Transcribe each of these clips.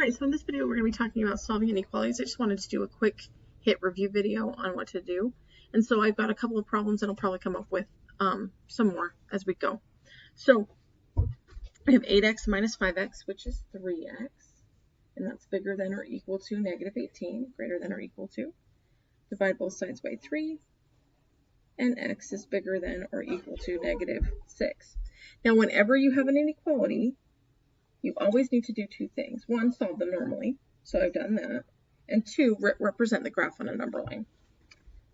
Alright, so in this video we're going to be talking about solving inequalities. I just wanted to do a quick hit review video on what to do. And so I've got a couple of problems and I'll probably come up with some more as we go. So we have 8x minus 5x, which is 3x, and that's bigger than or equal to negative 18, greater than or equal to. Divide both sides by 3, and x is bigger than or equal to negative 6. Now whenever you have an inequality, you always need to do two things. One, solve them normally, so I've done that. And two, represent the graph on a number line.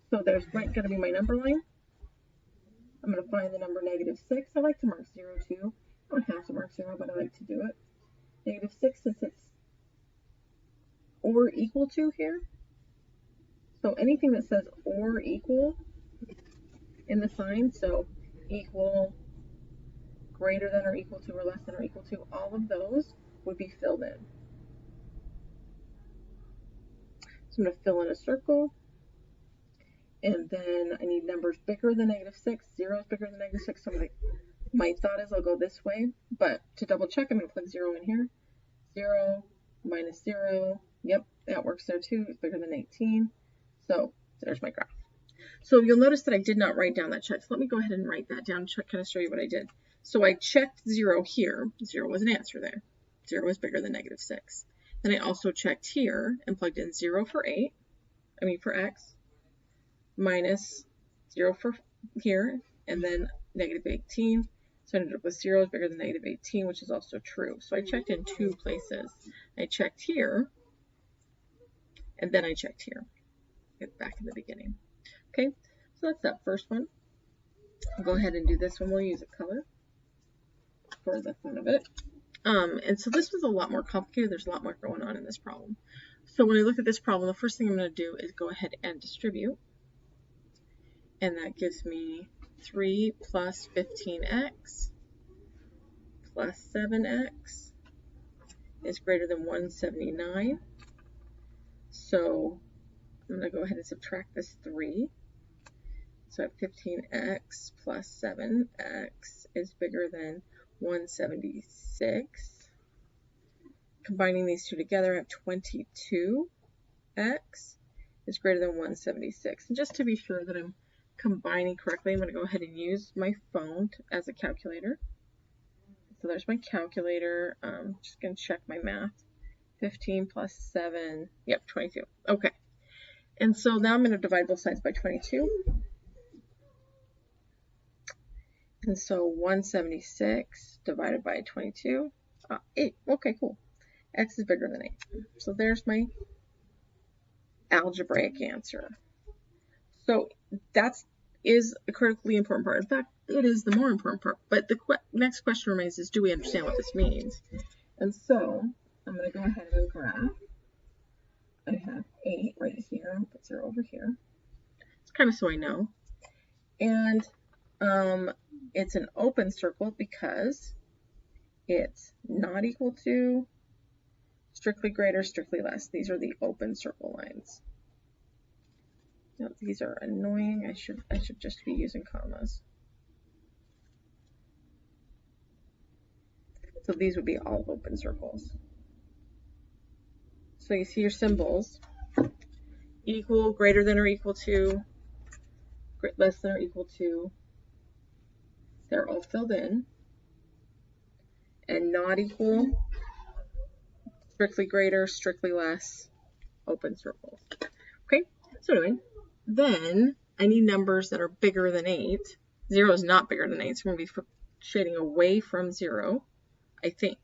So there's going to be my number line. I'm going to find the number negative 6. I like to mark 0 too. I don't have to mark 0, but I like to do it. Negative 6, since it's or equal to here. So anything that says or equal in the sign, so equal, greater than or equal to, or less than or equal to, all of those would be filled in. So I'm going to fill in a circle, and then I need numbers bigger than negative 6. 0 is bigger than negative 6, so my thought is I'll go this way, but to double check, I'm going to plug 0 in here. 0 minus 0, yep, that works there too. It's bigger than 18, so there's my graph. So you'll notice that I did not write down that check. So let me go ahead and write that down to kind of show you what I did. So I checked 0 here. 0 was an answer there. 0 was bigger than negative 6. Then I also checked here and plugged in 0 for x, minus 0 for here, and then negative 18. So I ended up with 0 is bigger than negative 18, which is also true. So I checked in two places. I checked here, and then I checked here. Get back in the beginning. Okay, so that's that first one. I'll go ahead and do this one. We'll use a color for the fun of it. And so this was a lot more complicated. There's a lot more going on in this problem. So when I look at this problem, the first thing I'm going to do is go ahead and distribute. And that gives me 3 plus 15x plus 7x is greater than 179. So I'm going to go ahead and subtract this 3. So I have 15x plus 7x is bigger than 176. Combining these two together, I have 22x is greater than 176. And just to be sure that I'm combining correctly, I'm going to go ahead and use my phone as a calculator. So there's my calculator. I'm just going to check my math. 15 plus 7, yep, 22. Okay. And so now I'm going to divide both sides by 22. And so 176 divided by 22, 8. Okay, cool. X is bigger than 8. So there's my algebraic answer. So that is a critically important part. In fact, it is the more important part. But the next question remains is, do we understand what this means? And so I'm going to go ahead and graph. I have 8 right here. I'll put 0 over here. It's kind of so I know. And it's an open circle because it's not equal to, strictly greater, strictly less. These are the open circle lines. Now, these are annoying. I should just be using commas. So these would be all open circles. So you see your symbols. Equal, greater than or equal to, less than or equal to. They're all filled in. And not equal, strictly greater, strictly less, open circles. Okay, so anyway, then I need numbers that are bigger than 8. 0 is not bigger than 8, so I'm going to be shading away from 0, I think.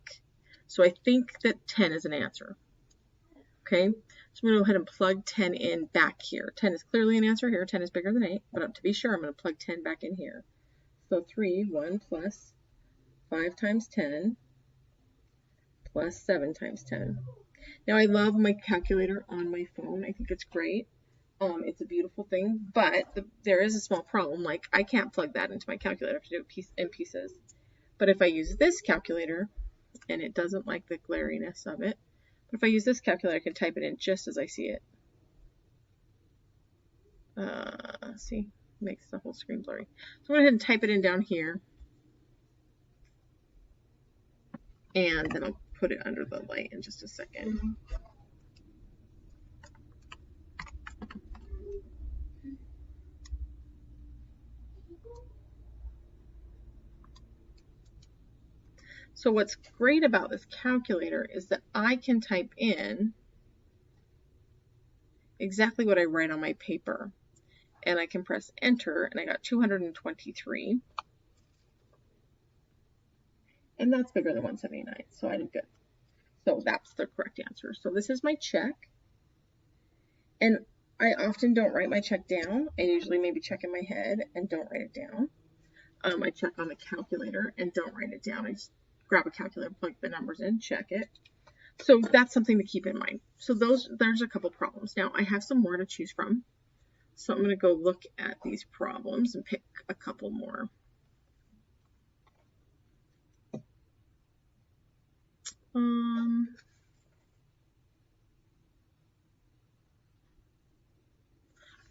So I think that 10 is an answer. Okay, so I'm going to go ahead and plug 10 in back here. 10 is clearly an answer here. 10 is bigger than 8, but to be sure, I'm going to plug 10 back in here. So 1 plus 5 times 10 plus 7 times 10. Now I love my calculator on my phone. I think it's great. It's a beautiful thing, but there is a small problem. Like I can't plug that into my calculator to do it in pieces. But if I use this calculator, and it doesn't like the glariness of it, but if I use this calculator, I can type it in just as I see it. See? Makes the whole screen blurry. So I'm going to go ahead and type it in down here. And then I'll put it under the light in just a second. So what's great about this calculator is that I can type in exactly what I write on my paper. And I can press enter, and I got 223. And that's bigger than 179, so I did good. So that's the correct answer. So this is my check. And I often don't write my check down. I usually maybe check in my head and don't write it down. I check on the calculator and don't write it down. I just grab a calculator, plug the numbers in, check it. So that's something to keep in mind. So there's a couple problems. Now I have some more to choose from. So I'm going to go look at these problems and pick a couple more.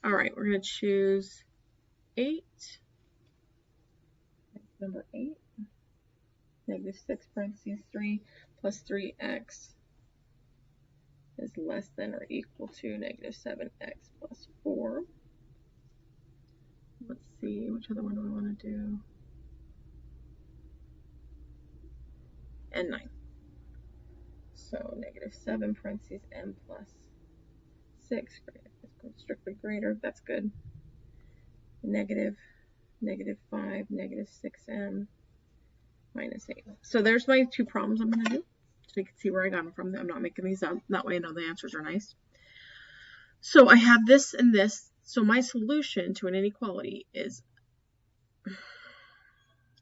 All right, we're going to choose 8. Number 8. Negative 6 parentheses 3 plus 3x is less than or equal to negative 7x plus 4. Let's see, which other one do we want to do? And 9. So negative 7 parentheses m plus 6, strictly greater, that's good. Negative 5, negative 6m minus 8. So there's my 2 problems I'm going to do. So you can see where I got them from. I'm not making these up. That way I know the answers are nice. So I have this and this. So my solution to an inequality is,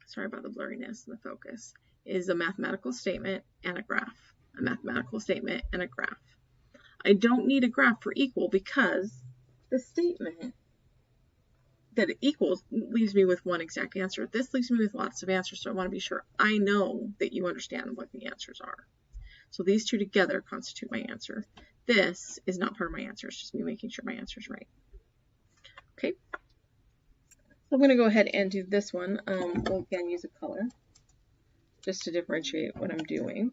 sorry about the blurriness and the focus, is a mathematical statement and a graph. A mathematical statement and a graph. I don't need a graph for equal because the statement that it equals leaves me with one exact answer. This leaves me with lots of answers, so I want to be sure I know that you understand what the answers are. So these two together constitute my answer. This is not part of my answer. It's just me making sure my answer is right. Okay. So I'm going to go ahead and do this one. We'll again use a color just to differentiate what I'm doing.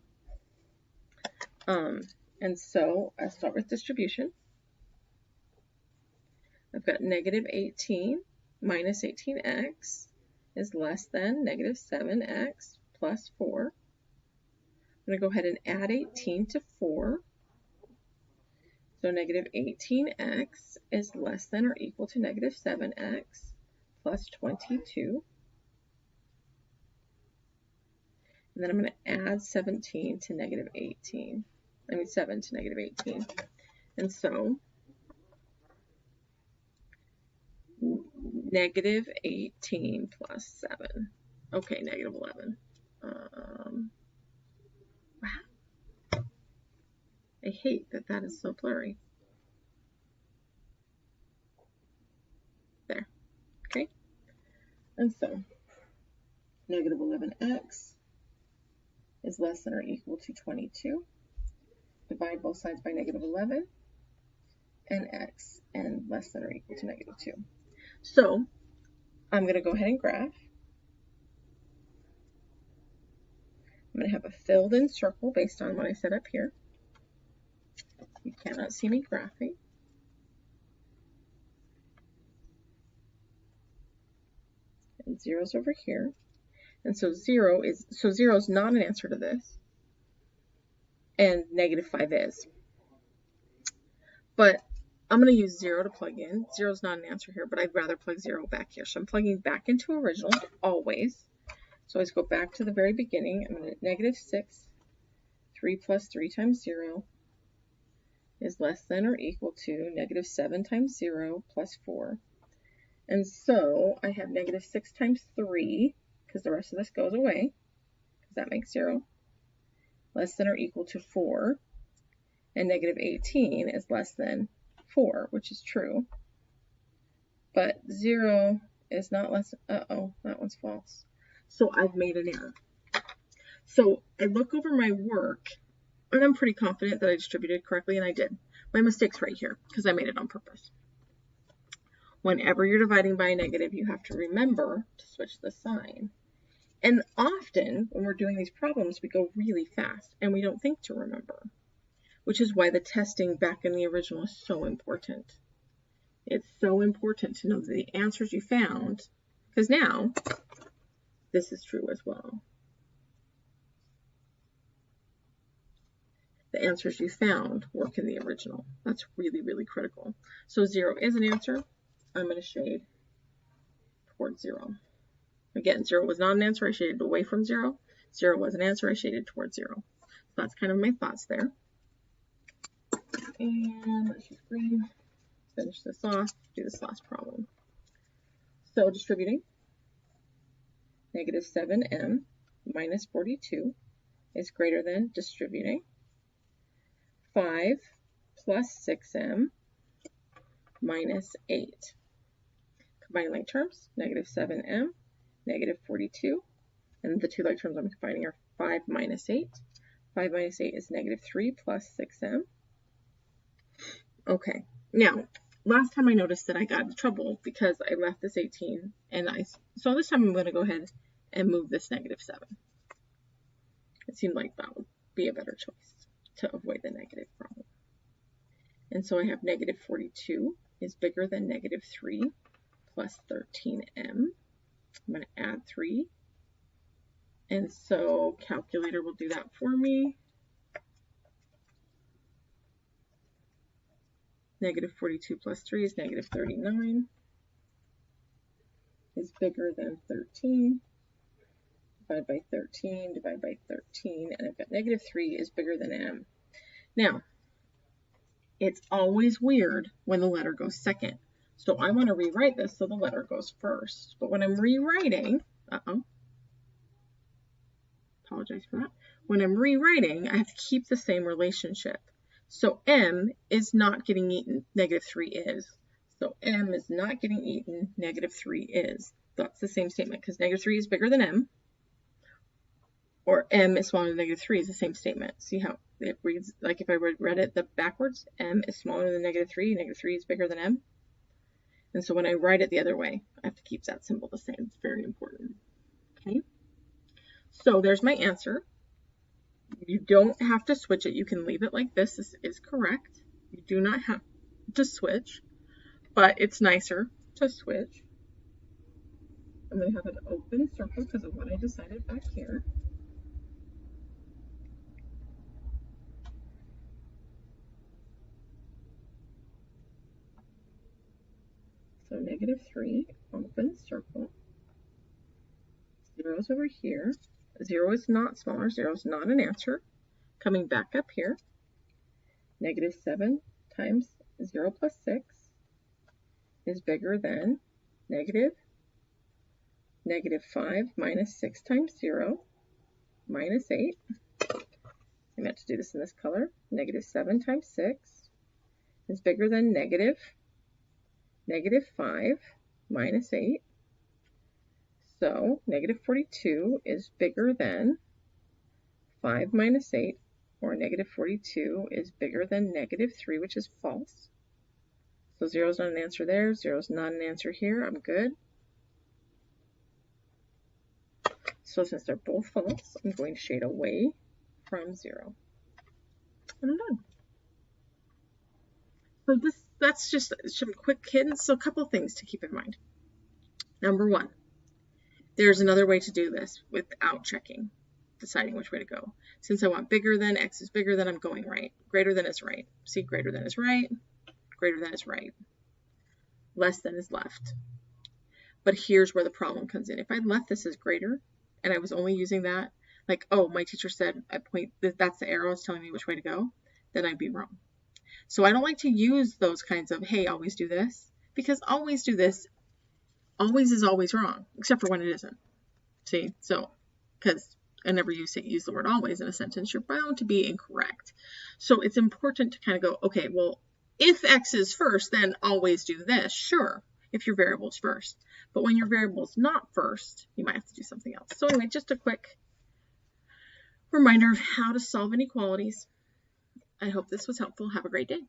And so I start with distribution. I've got negative 18 minus 18x is less than negative 7x plus 4. I'm going to go ahead and add 18 to 4. So negative 18x is less than or equal to negative 7x plus 22. And then I'm going to add 17 to negative 18. I mean 7 to negative 18. And so negative 18 plus 7. Okay, negative 11. Wow. I hate that that is so blurry. There. Okay. And so negative 11x is less than or equal to 22. Divide both sides by negative 11 and x and less than or equal to negative 2. So I'm going to go ahead and graph. I'm going to have a filled in circle based on what I set up here. You cannot see me graphing. And 0's over here. And so 0 is not an answer to this. And negative 5 is. But I'm going to use 0 to plug in. 0 is not an answer here, but I'd rather plug 0 back here. So I'm plugging back into original always. So let's go back to the very beginning. I'm going to negative 6. 3 plus 3 times 0 is less than or equal to negative 7 times 0 plus 4. And so I have negative 6 times 3, because the rest of this goes away, because that makes 0, less than or equal to 4. And negative 18 is less than 4, which is true. But 0 is not less, uh-oh, that one's false. So I've made an error. So I look over my work, and I'm pretty confident that I distributed correctly, and I did. My mistake's right here, because I made it on purpose. Whenever you're dividing by a negative, you have to remember to switch the sign. And often when we're doing these problems, we go really fast and we don't think to remember, which is why the testing back in the original is so important. It's so important to know the answers you found, because now this is true as well. The answers you found work in the original. That's really, really critical. So 0 is an answer. I'm going to shade towards 0. Again, 0 was not an answer. I shaded away from 0. 0 was an answer. I shaded towards 0. So that's kind of my thoughts there. And let's use green. Finish this off. Do this last problem. So distributing. Negative 7m minus 42 is greater than distributing 5 plus 6m minus 8. Combining like terms, negative 7m, negative 42, and the two like terms I'm combining are 5 minus 8. 5 minus 8 is negative 3 plus 6m. Okay, now, last time I noticed that I got in trouble because I left this 18, and so this time I'm going to go ahead and move this negative 7. It seemed like that would be a better choice to avoid the negative problem. And so I have negative 42 is bigger than negative 3 plus 13m. I'm going to add 3. And so calculator will do that for me. Negative 42 plus 3 is negative 39. Is bigger than 13. Divide by 13, divide by 13, and I've got negative 3 is bigger than m. Now, it's always weird when the letter goes second. So I want to rewrite this so the letter goes first. But when I'm rewriting, apologize for that. When I'm rewriting, I have to keep the same relationship. So m is not getting eaten, negative 3 is. So m is not getting eaten, negative 3 is. That's the same statement because negative 3 is bigger than m. Or m is smaller than negative 3 is the same statement. See how it reads like if I read it backwards, m is smaller than negative 3 is bigger than m. And so when I write it the other way, I have to keep that symbol the same. It's very important. Okay. So there's my answer. You don't have to switch it. You can leave it like this. This is correct. You do not have to switch, but it's nicer to switch. I'm going to have an open circle because of what I decided back here. So negative 3, open circle. 0 is over here. 0 is not smaller. 0 is not an answer. Coming back up here. Negative 7 times 0 plus 6 is bigger than negative 5 minus 6 times 0 minus 8. I meant to do this in this color. Negative 7 times 6 is bigger than negative 5 minus 8. So negative 42 is bigger than 5 minus 8, or negative 42 is bigger than negative 3, which is false. So 0 is not an answer there. 0 is not an answer here. I'm good. So since they're both false, I'm going to shade away from 0. And I'm done. So that's just some quick hints. So a couple of things to keep in mind. Number 1, there's another way to do this without checking, deciding which way to go. Since I want bigger than, x is bigger than, I'm going right. Greater than is right. See, greater than is right. Greater than is right. Less than is left. But here's where the problem comes in. If I left this as greater, and I was only using that, like, oh, my teacher said I point, that's the arrow, it's telling me which way to go, then I'd be wrong. So I don't like to use those kinds of, hey, always do this, because always do this, always is always wrong, except for when it isn't. See, so, because I never use the word always in a sentence, you're bound to be incorrect. So it's important to kind of go, okay, well, if x is first, then always do this, sure, if your variable is first. But when your variable is not first, you might have to do something else. So anyway, just a quick reminder of how to solve inequalities. I hope this was helpful. Have a great day.